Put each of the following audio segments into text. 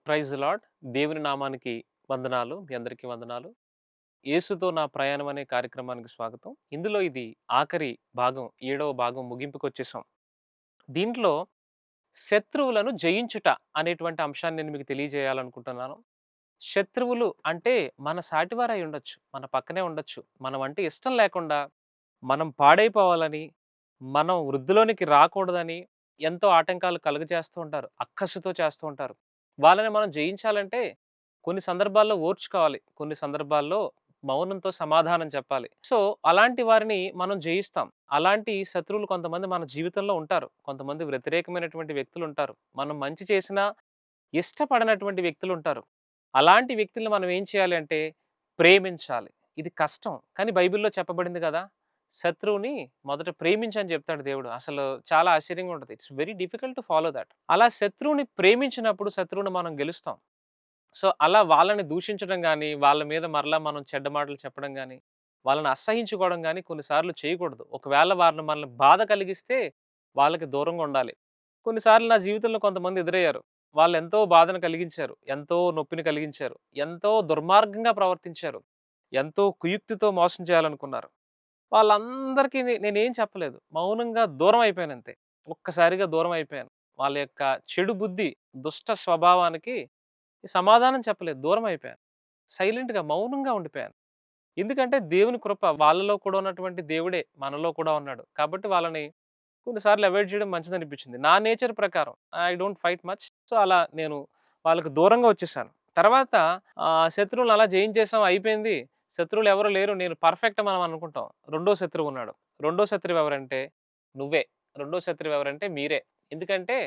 Praise lord. దేవుని నామానికి వందనాలు. మీ అందరికీ వందనాలు. యేసుతో నా ప్రయాణం అనే కార్యక్రమానికి స్వాగతం. ఇందులో ఇది ఆఖరి భాగం, ఏడవ భాగం ముగింపుకొచ్చేసాం. దీంట్లో శత్రువులను జయించుట అనేటువంటి అంశాన్ని నేను మీకు తెలియజేయాలనుకుంటున్నాను. శత్రువులు అంటే మన సాటివారై ఉండొచ్చు. మన పక్కనే ఉండొచ్చు. మనం అంటే ఇష్టం లేకుండా, మనం పాడైపోవాలని, మనం వృద్ధిలోనికి రాకూడదని ఎంతో ఆటంకాలు కలుగజేస్తూ ఉంటారు. అక్కసుతో చేస్తూ ఉంటారు. వాళ్ళని మనం జయించాలంటే కొన్ని సందర్భాల్లో ఓర్చుకోవాలి. కొన్ని సందర్భాల్లో మౌనంతో సమాధానం చెప్పాలి. సో, అలాంటి వారిని మనం జయిస్తాం. అలాంటి శత్రువులు కొంతమంది మన జీవితంలో ఉంటారు. కొంతమంది వ్యతిరేకమైనటువంటి వ్యక్తులుంటారు. మనం మంచి చేసినా ఇష్టపడనటువంటి వ్యక్తులుంటారు. అలాంటి వ్యక్తుల్ని మనం ఏం చేయాలి అంటే ప్రేమించాలి. ఇది కష్టం. కానీ బైబిల్‌లో చెప్పబడింది గదా! శత్రువుని మొదట ప్రేమించని జెప్తాడు దేవుడు. అసలు చాలా ఆశ్చర్యంగా ఉంటది. It's very difficult to follow that. అలా శత్రువుని ప్రేమించినప్పుడు శత్రువుని మనం గెలుస్తాం. సో, అలా వాళ్ళని దూషించడం గాని, వాళ్ళ మీద మరలా మనం చెడ్డ మాటలు చెప్పడం గాని, వాళ్ళని అసహించుకోవడం గాని కొన్ని సార్లు చేయకూడదు. ఒకవేళ వారిని మనల్ని బాధ కలిగిస్తే వాళ్ళకి దూరంగా ఉండాలి. కొన్ని సార్లు నా జీవితంలో కొంతమంది ఎదురయ్యారు. వాళ్ళెంతో బాధను కలిగించారు. ఎంతో నొప్పిని కలిగించారు. ఎంతో దుర్మార్గంగా ప్రవర్తించారు. ఎంతో కుయుక్తితో మోసం చేయాలనుకున్నారు. వాళ్ళందరికీ నేనేం చెప్పలేదు. మౌనంగా దూరం అయిపోయానంతే. ఒక్కసారిగా దూరం అయిపోయాను. వాళ్ళ యొక్క చెడు బుద్ధి, దుష్ట స్వభావానికి సమాధానం చెప్పలేదు. దూరం అయిపోయాను. సైలెంట్‌గా మౌనంగా ఉండిపోయాను. ఎందుకంటే దేవుని కృప వాళ్ళలో కూడా ఉన్నటువంటి దేవుడే మనలో కూడా ఉన్నాడు. కాబట్టి వాళ్ళని కొన్ని సార్లు అవాయిడ్ చేయడం మంచిదనిపించింది. నా నేచర్ ప్రకారం I don't fight much. So, అలా నేను వాళ్ళకి దూరంగా వచ్చేసాను. తర్వాత శత్రువులను అలా జయించేసాం అయిపోయింది. శత్రువులు ఎవరు లేరు. నేను పర్ఫెక్ట్ మనం అనుకుంటాం. రెండో శత్రువు ఉన్నాడు. రెండో శత్రువు ఎవరంటే నువ్వే. రెండో శత్రువు ఎవరంటే మీరే. ఎందుకంటే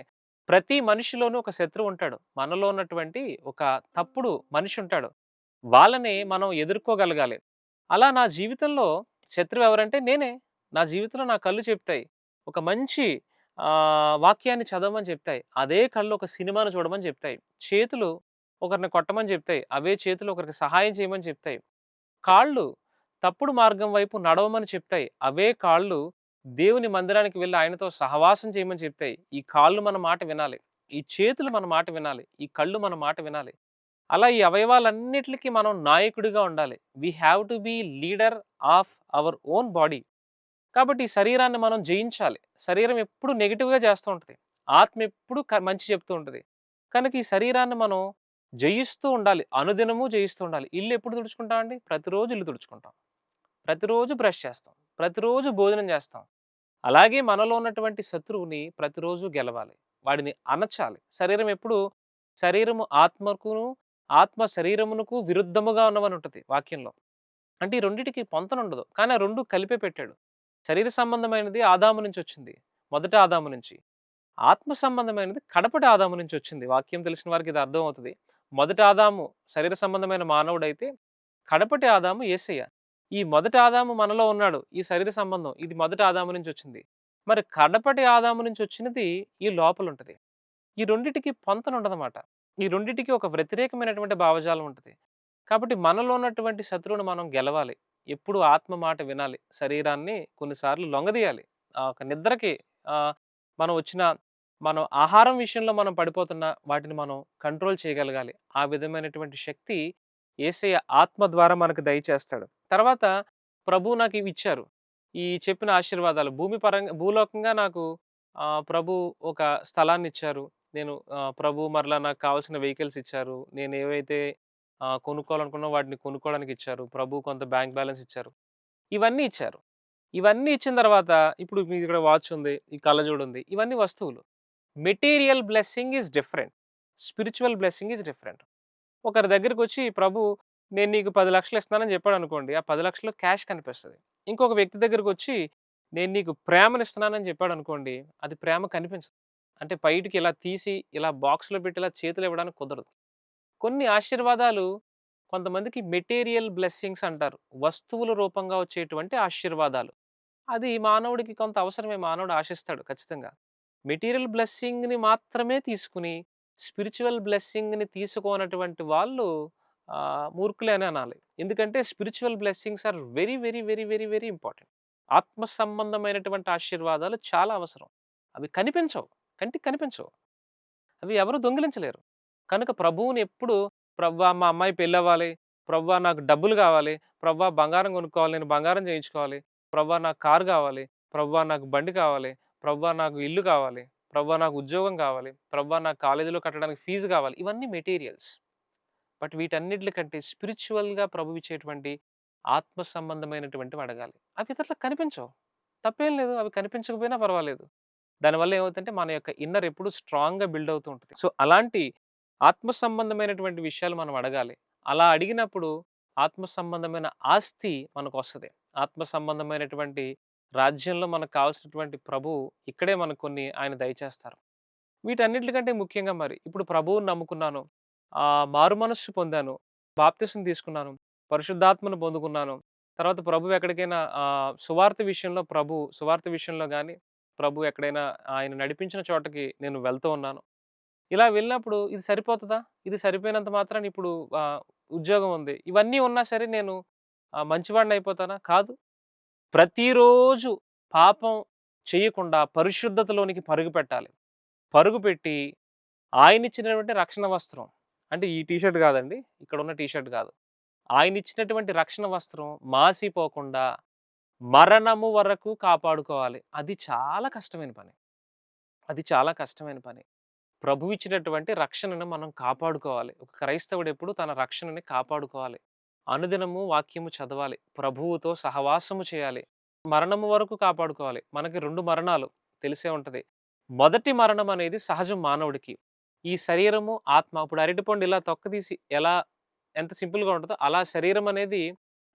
ప్రతి మనిషిలోనూ ఒక శత్రువు ఉంటాడు. మనలో ఉన్నటువంటి ఒక తప్పుడు మనిషి ఉంటాడు. వాళ్ళని మనం ఎదుర్కోగలగాలి. అలా నా జీవితంలో శత్రువు ఎవరంటే నేనే. నా జీవితంలో నా కళ్ళు చెప్తాయి. ఒక మంచి వాక్యాన్ని చదవమని చెప్తాయి. అదే కళ్ళు ఒక సినిమాను చూడమని చెప్తాయి. చేతులు ఒకరిని కొట్టమని చెప్తాయి. అవే చేతులు ఒకరికి సహాయం చేయమని చెప్తాయి. కాళ్ళు తప్పుడు మార్గం వైపు నడవమని చెప్తాయి. అవే కాళ్ళు దేవుని మందిరానికి వెళ్లి ఆయనతో సహవాసం చేయమని చెప్తాయి. ఈ కాళ్ళు మన మాట వినాలి. ఈ చేతులు మన మాట వినాలి. ఈ కళ్ళు మన మాట వినాలి. అలా ఈ అవయవాలన్నిట్లికి మనం నాయకుడిగా ఉండాలి. We have to be leader of our own body. కాబట్టి ఈ శరీరాన్ని మనం జయించాలి. శరీరం ఎప్పుడు నెగెటివ్‌గా చేస్తూ ఉంటది. ఆత్మ ఎప్పుడు మంచి చెప్తూ ఉంటది. కనుక ఈ శరీరాన్ని మనం జయిస్తూ ఉండాలి. అనుదినము జయిస్తూ ఉండాలి. ఇల్లు ఎప్పుడు తుడుచుకుంటామండి? ప్రతిరోజు ఇల్లు తుడుచుకుంటాం. ప్రతిరోజు బ్రష్ చేస్తాం. ప్రతిరోజు భోజనం చేస్తాం. అలాగే మనలో ఉన్నటువంటి శత్రువుని ప్రతిరోజు గెలవాలి. వాడిని అణచాలి. శరీరము ఆత్మకును, ఆత్మ శరీరమునకు విరుద్ధముగా ఉన్నవని ఉంటది వాక్యంలో. అంటే ఈ రెండిటికి పొంతనుండదు. కానీ ఆ 2 కలిపే పెట్టాడు. శరీర సంబంధమైనది ఆదాము నుంచొచ్చింది. మొదటి ఆదాము నుంచి. ఆత్మ సంబంధమైనది కడపటి ఆదాము నుంచొచ్చింది. వాక్యం తెలిసిన వారికి ఇది అర్థమవుతది. మొదటి ఆదాము శరీర సంబంధమైన మానవుడైతే, కడపటి ఆదాము యేసయ్య. ఈ మొదటి ఆదాము మనలో ఉన్నాడు. ఈ శరీర సంబంధం ఇది మొదటి ఆదాము నుంచొచ్చింది. మరి కడపటి ఆదాము నుంచొచ్చినది ఈ లోపలుంటది. ఈ రెండిటికి పొంతనుండదమాట. ఈ రెండిటికి ఒక వ్యతిరేకమైనటువంటి భావజాలం ఉంటది. కాబట్టి మనలో ఉన్నటువంటి శత్రువును మనం గెలవాలి. ఎప్పుడు ఆత్మ మాట వినాలి. శరీరాన్ని కొన్నిసార్లు లొంగదీయాలి. ఒక నిద్రకి ఆహ్, మనం వచ్చిన మనం ఆహారం విషయంలో మనం పడిపోతున్న వాటిని మనం కంట్రోల్ చేయగలగాలి. ఆ విధమైనటువంటి శక్తి యేసయ్య ఆత్మ ద్వారా మనకు దయచేస్తాడు. తర్వాత ప్రభువు నాకివిచ్చారు. ఈ చెప్పిన ఆశీర్వాదాలు భూలోకంగా నాకు ప్రభు ఒక స్థలాన్నిచ్చారు. ప్రభు మరలా నాకు కావాల్సిన వెహికల్స్ ఇచ్చారు. నేనేవైతే కొనుక్కోవాలనుకున్నానో వాటిని కొనుక్కోవడానికి ఇచ్చారు. ప్రభు కొంత బ్యాంక్ బ్యాలెన్స్ ఇచ్చారు. ఇవన్నీ ఇచ్చారు. ఇవన్నీ ఇచ్చిన తర్వాత ఇప్పుడు మీకిక్కడ వాచ్ ఉంది. ఈ కళ్ళజోడు ఉంది. ఇవన్నీ వస్తువులు. Material blessing is different. Spiritual blessing is different. ఒకరి దగ్గరికొచ్చి ప్రభు నేను నీకు 10,00,000 ఇస్తున్నానని చెప్పాడనుకోండి. ఆ 10,00,000 క్యాష్ కనిపిస్తది. ఇంకొక వ్యక్తి దగ్గరికొచ్చి నేను నీకు ప్రేమనిస్తున్నానని చెప్పాడనుకోండి. అది ప్రేమ కనిపించదు. అంటే బయటికి ఇలా తీసి ఇలా బాక్స్‌లో పెట్టి ఇలా చేతిలో ఇవ్వడానికి కుదరదు. కొన్ని ఆశీర్వాదాలు కొంతమందికి మెటీరియల్ బ్లెస్సింగ్స్ అంటారు. వస్తువుల రూపంగా వచ్చేటువంటి ఆశీర్వాదాలు. అది మానవుడికి కొంత అవసరమే. మానవుడు ఆశిస్తాడు ఖచ్చితంగా. మెటీరియల్ బ్లెస్సింగ్‌ని మాత్రమే తీసుకొని, స్పిరిచ్యువల్ బ్లెస్సింగ్‌ని తీసుకోనటువంటి వాళ్ళు మూర్ఖులే అని అనాలి. ఎందుకంటే spiritual blessings are very, very, very, very, very important. ఆత్మ సంబంధమైనటువంటి ఆశీర్వాదాలు చాలా అవసరం. అవి కనిపించవు. కంటికి కనిపించవు. అవి ఎవరు దొంగిలించలేరు. కనుక ప్రభువుని ఎప్పుడు "ప్రభువా మా అమ్మాయి పెళ్ళవ్వాలి. ప్రభువా నాకు డబ్బులు కావాలి. ప్రభువా బంగారం కొనుక్కోవాలి. నేను బంగారం చేయించుకోవాలి. ప్రభువా నాకు కారు కావాలి. ప్రభువా నాకు బండి కావాలి. ప్రభువా నాకు ఇల్లు కావాలి. ప్రభువా నాకు ఉద్యోగం కావాలి. ప్రభువా నాకు కాలేజీలో కట్టడానికి ఫీజు కావాలి." ఇవన్నీ మెటీరియల్స్. బట్ వీటన్నిట్లి కంటే స్పిరిచ్యువల్‌గా ప్రభువిచ్చేటువంటి ఆత్మ సంబంధమైనటువంటివి అడగాలి. అవి ఇతరులకు కనిపించవు. తప్పేం లేదు. అవి కనిపించకపోయినా పర్వాలేదు. దానివల్ల ఏమవుతుందంటే మన యొక్క ఇన్నర్ ఎప్పుడు స్ట్రాంగ్‌గా బిల్డ్ అవుతూ ఉంటది. సో, అలాంటి ఆత్మ సంబంధమైనటువంటి విషయాలు మనం అడగాలి. అలా అడిగినప్పుడు ఆత్మ సంబంధమైన ఆస్తి మనకొస్తది. ఆత్మ సంబంధమైనటువంటి రాజ్యంలో మనకు కావాల్సినటువంటి ప్రభువు ఇక్కడే మనకు కొన్ని ఆయన దయచేస్తారు. వీటన్నిట్లికంటే ముఖ్యంగా మరి ఇప్పుడు ప్రభువుని నమ్ముకున్నాను. మారుమనస్సు పొందాను. బాప్తిసం తీసుకున్నాను. పరిశుద్ధాత్మను పొందుకున్నాను. తర్వాత ప్రభువు ఎక్కడికైనా సువార్త విషయంలో గాని, ప్రభు ఎక్కడైనా ఆయన నడిపించిన చోటకి నేను వెళ్తూ ఉన్నాను. ఇలా వెళ్ళినప్పుడు ఇది సరిపోతదా? ఇది సరిపోయినంత మాత్రాన ఇప్పుడు ఉద్యోగం ఉంది. ఇవన్నీ ఉన్నా సరే నేను మంచివాడినయిపోతానా? కాదు. ప్రతిరోజు పాపం చేయకుండా పరిశుద్ధతలోనికి పరుగుపెట్టాలి. పరుగుపెట్టి ఆయనిచ్చినటువంటి రక్షణ వస్త్రం. అంటే ఈ టీ షర్ట్ గాదండి. ఇక్కడున్న టీ షర్ట్ గాదు. ఆయనిచ్చినటువంటి రక్షణ వస్త్రం మాసిపోకుండా మరణము వరకు కాపాడుకోవాలి. అది చాలా కష్టమైన పని. అది చాలా కష్టమైన పని. ప్రభువిచ్చినటువంటి రక్షణను మనం కాపాడుకోవాలి. ఒక క్రైస్తవుడెప్పుడు తన రక్షణని కాపాడుకోవాలి. అనుదినము వాక్యము చదవాలి. ప్రభువుతో సహవాసము చేయాలి. మరణము వరకు కాపాడుకోవాలి. మనకి 2 మరణాలు తెలిసే ఉంటది. మొదటి మరణం అనేది సహజం మానవుడికి. ఈ శరీరము, ఆత్మ. ఇప్పుడు అరటిపండు ఇలా తొక్కదీసి ఎంత సింపుల్‌గా ఉంటదో అలా శరీరం అనేది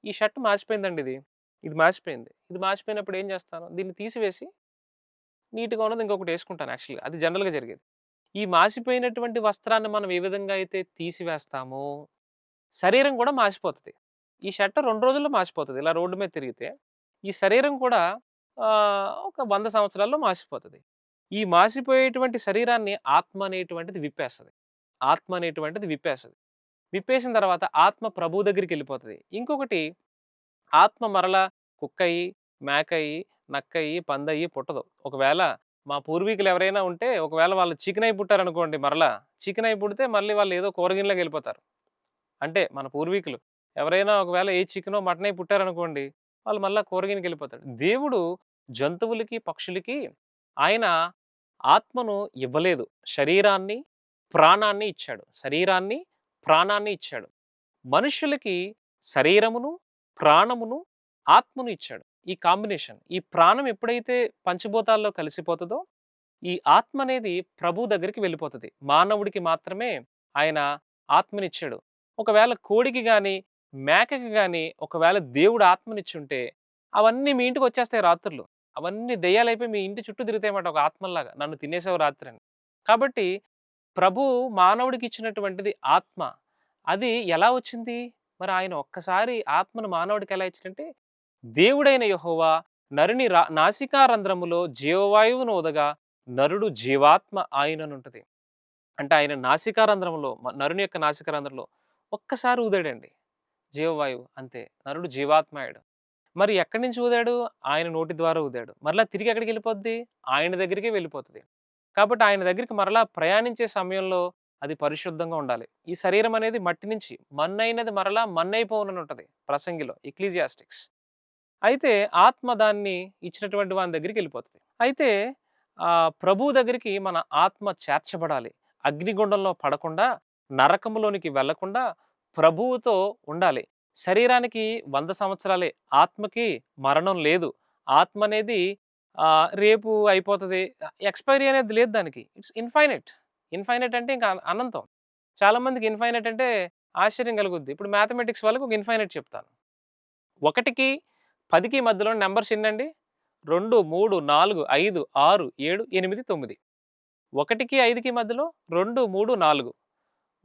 ఈ షర్ట్ మాసిపోయిందండి ఇది. ఇది మాసిపోయింది. ఇది మాసిపోయినప్పుడు ఏం చేస్తాను? దీన్ని తీసివేసి నీట్‌గా ఉన్నది ఇంకొకటి యేసుకుంటాను యాక్చువల్‌గా. అది జనరల్‌గా జరిగేది. ఈ మాసిపోయినటువంటి వస్త్రాన్ని మనం ఏ విధంగా అయితే తీసివేస్తామో, శరీరం కూడా మాసిపోతది. ఈ షర్ట్ 2 రోజుల్లో మాసిపోతది. ఇలా రోడ్డు మీద తిరిగితే. ఈ శరీరం కూడా ఒక 100 సంవత్సరాల్లో మాసిపోతది. ఈ మాసిపోయేటువంటి శరీరాన్ని ఆత్మ అనేటువంటిది విప్పేస్తది. ఆత్మ అనేటువంటిది విప్పేస్తది. విప్పేసిన తర్వాత ఆత్మ ప్రభువు దగ్గరికెళ్ళిపోతది. ఇంకొకటి ఆత్మ మరలా కుక్కయ్యి, మేకయ్యి, నక్కయ్యి, పందయ్యి పుట్టదు. ఒకవేళ మా పూర్వీకులు ఎవరైనా ఉంటే ఒకవేళ వాళ్ళు చికెనై పుట్టారనుకోండి మరలా. చికెనై పుడితే మళ్ళీ వాళ్ళు ఏదో కూరగినలోకెళ్ళిపోతారు. అంటే మన పూర్వీకులు ఎవరైనా ఒకవేళ ఏ చికెనో, మటనో పుట్టారనుకోండి, వాళ్ళు మళ్ళా కూరగినకెళ్ళిపోతాడు. దేవుడు జంతువులకి, పక్షులకి ఆయన ఆత్మను ఇవ్వలేదు. శరీరాన్ని, ప్రాణాన్ని ఇచ్చాడు. శరీరాన్ని, ప్రాణాన్ని ఇచ్చాడు. మనుష్యులకి శరీరమును, ప్రాణమును, ఆత్మను ఇచ్చాడు. ఈ కాంబినేషన్. ఈ ప్రాణం ఎప్పుడైతే పంచభూతాల్లో కలిసిపోతదో, ఈ ఆత్మ అనేది ప్రభువు దగ్గరికి వెళ్ళిపోతది. మానవుడికి మాత్రమే ఆయన ఆత్మనిచ్చాడు. ఒకవేళ కోడికి గాని, మేకకి గాని ఒకవేళ దేవుడు ఆత్మనిచ్చుంటే, అవన్నీ మీ ఇంటికొచ్చేస్తాయి రాత్రులు. అవన్నీ దెయ్యాలైపోయి మీ ఇంటి చుట్టూ తిరుగుతాయన్నమాట ఒక ఆత్మల్లాగా. నన్ను తినేసావు రాత్రని. కాబట్టి ప్రభువు మానవుడికి ఇచ్చినటువంటిది ఆత్మ. అది ఎలా వచ్చింది? మరి ఆయన ఒక్కసారి ఆత్మను మానవుడికి ఎలా ఇచ్చాడంటే, దేవుడైన యెహోవా నరుని నాసికారంధ్రములో జీవవాయువును ఊదగా నరుడు జీవాత్మ ఆయననుంటది. అంటే ఆయన నాసికారంధ్రంలో నరుని యొక్క నాసికారంధ్రంలో ఒక్కసారి ఊదాడండి జీవవాయువు అంతే. నరుడు జీవాత్మాయుడు. మరి ఎక్కడి నుంచి ఊదాడు? ఆయన నోటి ద్వారా ఊదాడు. మరలా తిరిగి ఎక్కడికెళ్ళిపోద్ది? ఆయన దగ్గరికే వెళ్ళిపోతది. కాబట్టి ఆయన దగ్గరికి మరలా ప్రయాణించే సమయంలో అది పరిశుద్ధంగా ఉండాలి. ఈ శరీరం అనేది మట్టి నుంచి మన్నైనది మరలా మన్నైపోవునని ఉంటది ప్రసంగిలో ఎక్లీజియాస్టిక్స్. అయితే ఆత్మ దాన్ని ఇచ్చినటువంటి వాని దగ్గరికెళ్ళిపోతది. అయితే ప్రభువు దగ్గరికి మన ఆత్మ చేర్చబడాలి. అగ్నిగుండంలో పడకుండా, నరకములోనికి వెళ్ళకుండా ప్రభువుతో ఉండాలి. శరీరానికి 100 సంవత్సరాలే. ఆత్మకి మరణం లేదు. ఆత్మ అనేది రేపు అయిపోతది. ఎక్స్‌పైరీ అనేది లేదు దానికి. It's infinite. ఇన్‌ఫైనైట్ అంటే ఇంకా అనంతం. చాలా మందికి ఇన్‌ఫైనైట్ అంటే ఆశ్చర్యం కలుగుద్ది. ఇప్పుడు మ్యాథమెటిక్స్ వాళ్ళకి ఒక ఇన్‌ఫైనైట్ చెప్తాను. 1కి 10కి మధ్యలో నంబర్స్ ఎన్నండి? 2, 3, 4, 5, 6, 7, 8, 9. 1కి 5కి మధ్యలో 2, 3, 4.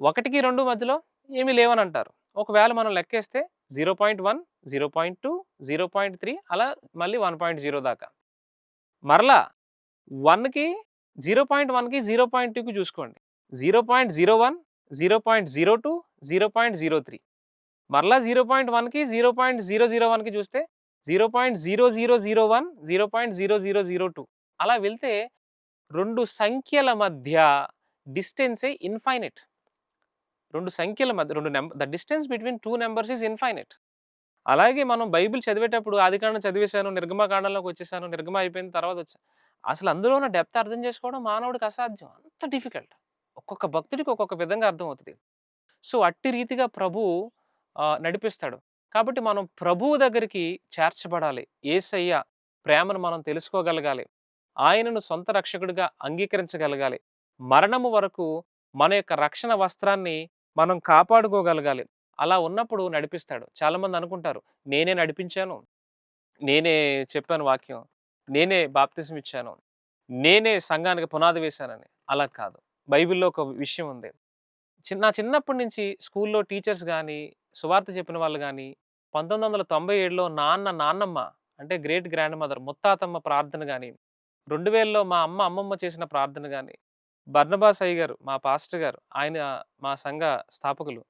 1కి 2 మధ్యలో ఏమీ లేవనంటారు. ఒకవేళ మనం లెక్కేస్తే 0.1, 0.2, 0.3 అలా మళ్ళీ 1.0 దాకా. మరలా 1కి 0.1కి 0.2కి చూసుకోండి. 0.01, 0.02, 0.03. మరలా 0.1కి 0.001కి చూస్తే 0.0001, 0.0002 అలా వెళ్తే 2 సంఖ్యల మధ్య డిస్టెన్సే ఇన్‌ఫైనైట్. 2 సంఖ్యల మధ్య 2 the distance between 2 numbers is infinite. అలాగే మనం బైబిల్ చదివేటప్పుడు ఆదికాండం చదివేశాను, నిర్గమకాండంలోకొచ్చేసాను, నిర్గమ అయిపోయింది తర్వాతొచ్చా. అసలు అందులో ఉన్న డెప్త్ అర్థం చేసుకోవడం మానవుడికి అసాధ్యం. అంత డిఫికల్ట్. ఒక్కొక్క భక్తుడికి ఒక్కొక్క విధంగా అర్థమవుతది. సో, అట్టి రీతిగా ప్రభువు నడిపిస్తాడు. కాబట్టి మనం ప్రభువు దగ్గరికి చేర్చబడాలి. యేసయ్య ప్రేమను మనం తెలుసుకోగలగాలి. ఆయనను సొంత రక్షకుడిగా అంగీకరించగలగాలి. మరణము వరకు మన యొక్క రక్షణ వస్త్రాన్ని మనం కాపాడుకోగలగాలి. అలా ఉన్నప్పుడు నడిపిస్తాడు. చాలామంది అనుకుంటారు, నేనే నడిపించాను, నేనే చెప్పాను వాక్యం, నేనే బాప్తిసం ఇచ్చాను, నేనే సంఘానికి పునాది వేశానని. అలా కాదు. బైబిల్‌లో ఒక విషయం ఉంది. చిన్నప్పటి నుంచి స్కూల్‌లో టీచర్స్ గాని, సువార్త చెప్పిన వాళ్ళు గాని, 1997లో నాన్నమ్మ అంటే గ్రేట్ గ్రాండ్ మదర్ ముత్తాతమ్మ ప్రార్థన గాని, 2000లో మా అమ్మమ్మ చేసిన ప్రార్థన గాని, బర్నబాస్ అయ్య గారు మా పాస్టర్ గారు, ఆయన మా సంఘ స్థాపకులు,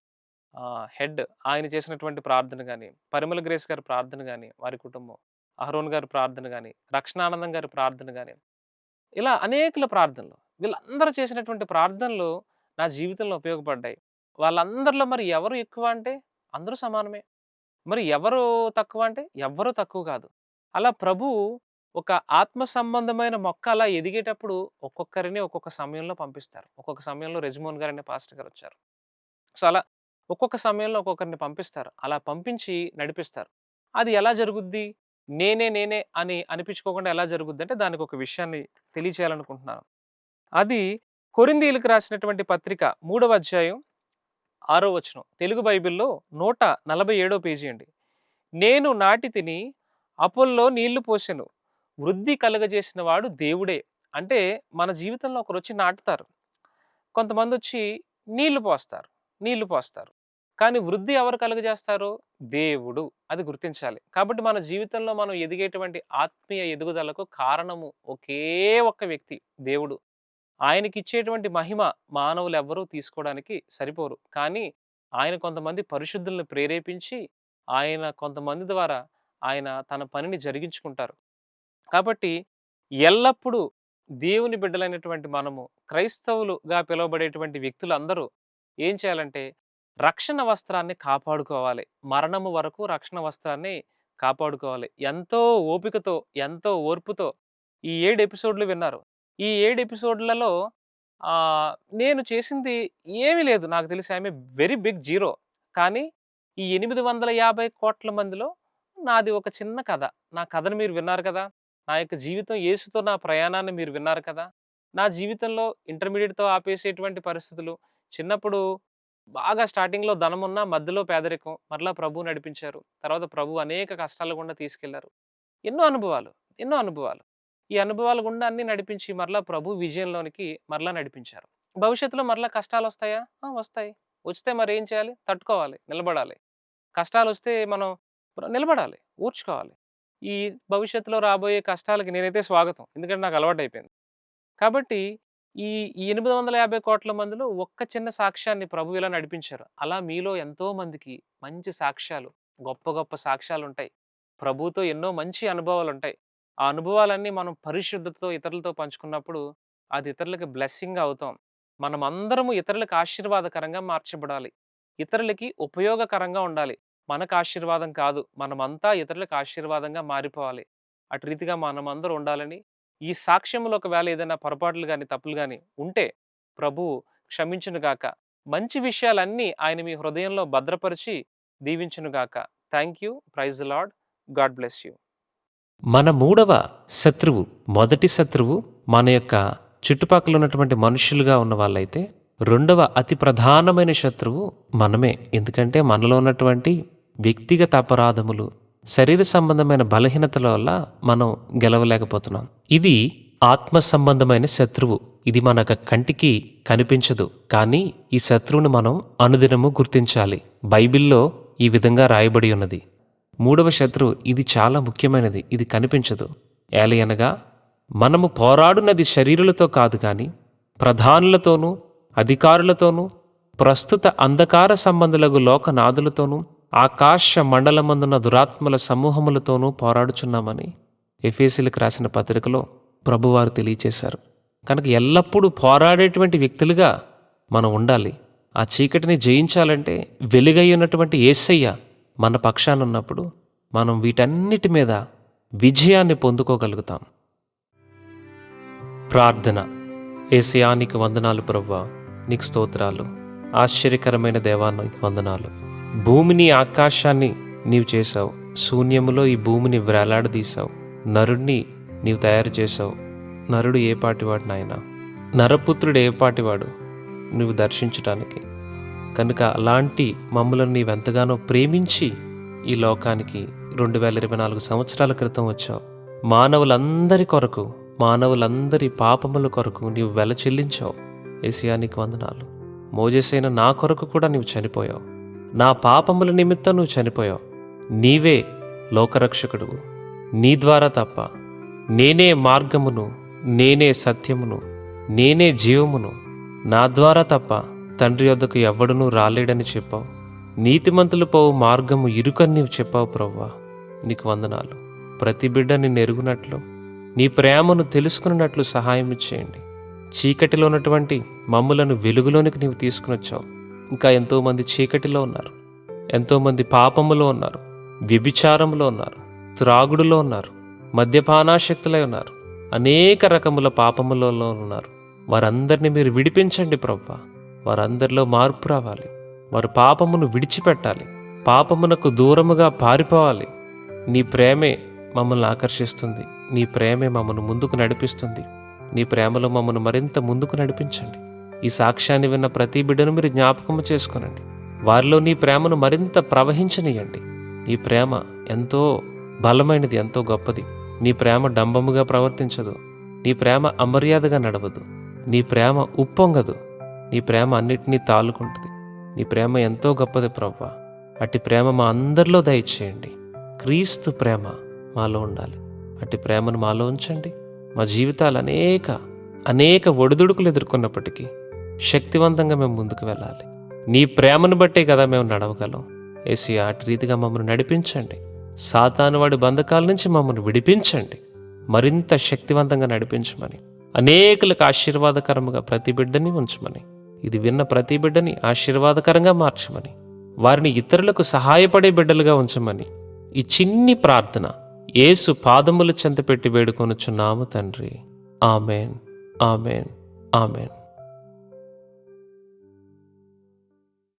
హెడ్, ఆయన చేసినటువంటి ప్రార్థన గాని, పరిమళ గ్రేస్ గారి ప్రార్థన గాని, వారి కుటుంబం, అహరోన్ గారి ప్రార్థన గాని, రక్షణానందం గారి ప్రార్థన గాని, ఇలా అనేకుల ప్రార్థనలు. వీళ్ళందరూ చేసినటువంటి ప్రార్థనలు నా జీవితంలో ఉపయోగపడ్డాయి. వాళ్ళందరిలో మరి ఎవరు ఎక్కువ అంటే అందరూ సమానమే. మరి ఎవరు తక్కువ అంటే ఎవ్వరు తక్కువ కాదు. అలా ప్రభువు ఒక ఆత్మ సంబంధమైన మొక్క అలా ఎదిగేటప్పుడు ఒక్కొక్కరిని ఒక్కొక్క సమయంలో పంపిస్తారు. ఒక్కొక్క సమయంలో రెజిమోన్ గారనే పాస్టర్ గారొచ్చారు. సో, అలా ఒక్కొక్క సమయంలో ఒక్కొక్కరిని పంపిస్తారు. అలా పంపించి నడిపిస్తారు. అది ఎలా జరుగుద్ది? నేనే అని అనిపించుకోకుండా ఎలా జరుగుద్దంటే దానికొక విషయాన్ని తెలియచేయాలనుకుంటున్నాను. అది కొరింథీయులకు రాసినటువంటి పత్రిక 3వ అధ్యాయం 6వ వచనం. తెలుగు బైబిల్‌లో 147 పేజీ అండి. నేను నాటితిని, అపొల్లో నీళ్లు పోసెను, వృద్ధి కలుగజేసిన వాడు దేవుడే. అంటే మన జీవితంలో ఒకరొచ్చి నాటుతారు. కొంతమందొచ్చి నీళ్లు పోస్తారు. నీళ్లు పోస్తారు. కానీ వృద్ధి ఎవరు కలుగజేస్తారో? దేవుడు. అది గుర్తించాలి. కాబట్టి మన జీవితంలో మనం ఎదిగేటువంటి ఆత్మీయ ఎదుగుదలకు కారణము ఒకే ఒక్క వ్యక్తి దేవుడు. ఆయనకిచ్చేటువంటి మహిమ మానవులెవ్వరూ తీసుకోవడానికి సరిపోరు. కానీ ఆయన కొంతమంది పరిశుద్ధుల్ని ప్రేరేపించి, ఆయన కొంతమంది ద్వారా ఆయన తన పనిని జరిగించుకుంటారు. కాబట్టి ఎల్లప్పుడూ దేవుని బిడ్డలైనటువంటి మనము, క్రైస్తవులుగా పిలువబడేటువంటి వ్యక్తులందరూ ఏం చేయాలంటే, రక్షణ వస్త్రాన్ని కాపాడుకోవాలి. మరణము వరకు రక్షణ వస్త్రాన్ని కాపాడుకోవాలి. ఎంతో ఓపికతో, ఎంతో ఓర్పుతో ఈ 7 ఎపిసోడ్‌లు విన్నారు. ఈ 7 ఎపిసోడ్‌లలో నేను చేసింది ఏమీ లేదు. నాకు తెలిసి I am a very big zero. కానీ ఈ 850,00,00,000 మందిలో నాది ఒక చిన్న కథ. నా కథను మీరు విన్నారు కదా! నా యొక్క జీవితం యేసుతో నా ప్రయాణాన్ని మీరు విన్నారు కదా! నా జీవితంలో ఇంటర్మీడియేట్‌తో ఆపేసేటువంటి పరిస్థితులు, చిన్నప్పుడు బాగా స్టార్టింగ్‌లో ధనమున్న, మధ్యలో పేదరికం, మరలా ప్రభువు నడిపించారు. తర్వాత ప్రభువు అనేక కష్టాల గుండా తీసుకెళ్లారు. ఎన్నో అనుభవాలు, ఎన్నో అనుభవాలు. ఈ అనుభవాల గుండా అన్నీ నడిపించి మరలా ప్రభు విజయంలోనికి మరలా నడిపించారు. భవిష్యత్తులో మరలా కష్టాలొస్తాయా? వస్తాయి. వస్తే మరేం చేయాలి? తట్టుకోవాలి, నిలబడాలి. కష్టాలొస్తే మనం నిలబడాలి, ఓర్చుకోవాలి. ఈ భవిష్యత్తులో రాబోయే కష్టాలకి నేనైతే స్వాగతం. ఎందుకంటే నాకు అలవాటయిపోయింది. కాబట్టి ఈ ఈ 850,00,00,000 మందిలో ఒక్క చిన్న సాక్ష్యాన్ని ప్రభువు ఇలా నడిపించారు. అలా మీలో ఎంతో మందికి మంచి సాక్ష్యాలు, గొప్ప గొప్ప సాక్ష్యాలుంటాయి. ప్రభువుతో ఎన్నో మంచి అనుభవాలుంటాయి. ఆ అనుభవాలన్నీ మనం పరిశుద్ధతతో ఇతరులతో పంచుకున్నప్పుడు అది ఇతరులకి బ్లెస్సింగ్‌గా అవుతాం. మనమందరము ఇతరులకు ఆశీర్వాదకరంగా మార్చబడాలి. ఇతరులకి ఉపయోగకరంగా ఉండాలి. మనకు ఆశీర్వాదం కాదు. మనమంతా ఇతరులకు ఆశీర్వాదంగా మారిపోవాలి. అటు రీతిగా మనమందరం ఉండాలని, ఈ సాక్ష్యంలో ఒకవేళ ఏదైనా పొరపాట్లు గాని, తప్పులు గాని ఉంటే ప్రభువు క్షమించును గాక. మంచి విషయాలన్నీ ఆయన మీ హృదయంలో భద్రపరిచి దీవించును గాక. Thank you. Praise the Lord. God bless you. మన మూడవ శత్రువు, మొదటి శత్రువు మన యొక్క చుట్టుపక్కల ఉన్నటువంటి మనుషులుగా ఉన్న వాళ్ళైతే, రెండవ అతి ప్రధానమైన శత్రువు మనమే. ఎందుకంటే మనలో ఉన్నటువంటి వ్యక్తిగత అపరాధములు, శరీర సంబంధమైన బలహీనతల వల్ల మనం గెలవలేకపోతున్నాం. ఇది ఆత్మ సంబంధమైన శత్రువు. ఇది మనకు కంటికి కనిపించదు. కానీ ఈ శత్రువుని మనం అనుదినము గుర్తించాలి. బైబిల్లో ఈ విధంగా రాయబడి ఉన్నది. మూడవ శత్రువు, ఇది చాలా ముఖ్యమైనది. ఇది కనిపించదు. ఏలయనగా మనము పోరాడునది శరీరులతో కాదు గాని ప్రధానులతోనూ, అధికారులతోనూ, ప్రస్తుత అంధకార సంబంధులకు లోకనాథులతోనూ, ఆకాశ మండలమందున్న దురాత్మల సమూహములతోనూ పోరాడుచున్నామని ఎఫెసీయులకు రాసిన పత్రికలో ప్రభువారు తెలియచేశారు. కనుక ఎల్లప్పుడూ పోరాడేటువంటి వ్యక్తులుగా మనం ఉండాలి. ఆ చీకటిని జయించాలంటే వెలుగై ఉన్నటువంటి యేసయ్య మన పక్షాన ఉన్నప్పుడు మనం వీటన్నిటి మీద విజయాన్ని పొందుకోగలుగుతాం. ప్రార్థన. యేసయ్యా, నీకు వందనాలు ప్రభువా, నీకు స్తోత్రాలు. ఆశ్చర్యకరమైన దేవా, నీకు వందనాలు. భూమిని ఆకాశాన్ని నీవు చేశావు. శూన్యములో ఈ భూమిని వేలాడదీశావు. నరుణ్ణి నీవు తయారు చేశావు. నరుడు ఏ పాటివాడు నాయనా? నరపుత్రుడు ఏ పాటివాడు నువ్వు దర్శించటానికి? కనుక అలాంటి మమ్ములను నీవెంతగానో ప్రేమించి ఈ లోకానికి 2024 సంవత్సరాల క్రితం వచ్చావు. మానవులందరి కొరకు, మానవులందరి పాపముల కొరకు నీవు వెల చెల్లించావు. యేసయ్యా, నీకు వందనాలు. మోజేసైన నా కొరకు కూడా నీవు చనిపోయావు. నా పాపముల నిమిత్తం నువ్వు చనిపోయావు. నీవే లోకరక్షకుడువు. నీ ద్వారా తప్ప నేనే మార్గమును, నేనే సత్యమును, నేనే జీవమును, నా ద్వారా తప్ప తండ్రి యొద్దకు ఎవ్వడునూ రాలేడని చెప్పావు. నీతిమంతులు పోవు మార్గము ఇరుకని నీవు చెప్పావు ప్రభువా. నీకు వందనాలు. ప్రతి బిడ్డ నిన్ను ఎరుగునట్లు, నీ ప్రేమను తెలుసుకున్నట్లు సహాయం చేయండి. చీకటిలో ఉన్నటువంటి మమ్ములను వెలుగులోనికి నీవు తీసుకుని వచ్చావు. ఇంకా ఎంతోమంది చీకటిలో ఉన్నారు, ఎంతోమంది పాపములో ఉన్నారు, వ్యభిచారంలో ఉన్నారు, త్రాగుడులో ఉన్నారు, మద్యపానాశక్తులై ఉన్నారు, అనేక రకముల పాపములలో ఉన్నారు. వారందరినీ మీరు విడిపించండి ప్రభువా. వారందరిలో మార్పు రావాలి. వారు పాపమును విడిచిపెట్టాలి. పాపమునకు దూరముగా పారిపోవాలి. నీ ప్రేమే మమ్మల్ని ఆకర్షిస్తుంది. నీ ప్రేమే మమ్మల్ని ముందుకు నడిపిస్తుంది. నీ ప్రేమలో మమ్మల్ని మరింత ముందుకు నడిపించండి. ఈ సాక్ష్యాన్ని విన్న ప్రతి బిడ్డను మీరు జ్ఞాపకము చేసుకునండి. వారిలో నీ ప్రేమను మరింత ప్రవహించనీయండి. నీ ప్రేమ ఎంతో బలమైనది, ఎంతో గొప్పది. నీ ప్రేమ డంబముగా ప్రవర్తించదు. నీ ప్రేమ అమర్యాదగా నడవదు. నీ ప్రేమ ఉప్పొంగదు. నీ ప్రేమ అన్నిటినీ తాలుకుంటుంది. నీ ప్రేమ ఎంతో గొప్పది ప్రభువా. అట్టి ప్రేమ మా అందరిలో దయచేయండి. క్రీస్తు ప్రేమ మాలో ఉండాలి. అట్టి ప్రేమను మాలో ఉంచండి. మా జీవితాలు అనేక ఒడిదుడుకులు ఎదుర్కొన్నప్పటికీ శక్తివంతంగా మేము ముందుకు వెళ్ళాలి. నీ ప్రేమను బట్టే కదా మేము నడవగలం. యేసయ్యా, అటు రీతిగా మమ్మల్ని నడిపించండి. సాతాను వాడి బంధకాల నుంచి మమ్మల్ని విడిపించండి. మరింత శక్తివంతంగా నడిపించమని, అనేకులకు ఆశీర్వాదకరముగా ప్రతి బిడ్డని ఉంచమని, ఇది విన్న ప్రతి బిడ్డని ఆశీర్వాదకరంగా మార్చమని, వారిని ఇతరులకు సహాయపడే బిడ్డలుగా ఉంచమని ఈ చిన్ని ప్రార్థన యేసు పాదముల చెంత పెట్టి వేడుకొనుచున్నాము తండ్రి. Amen, amen, amen.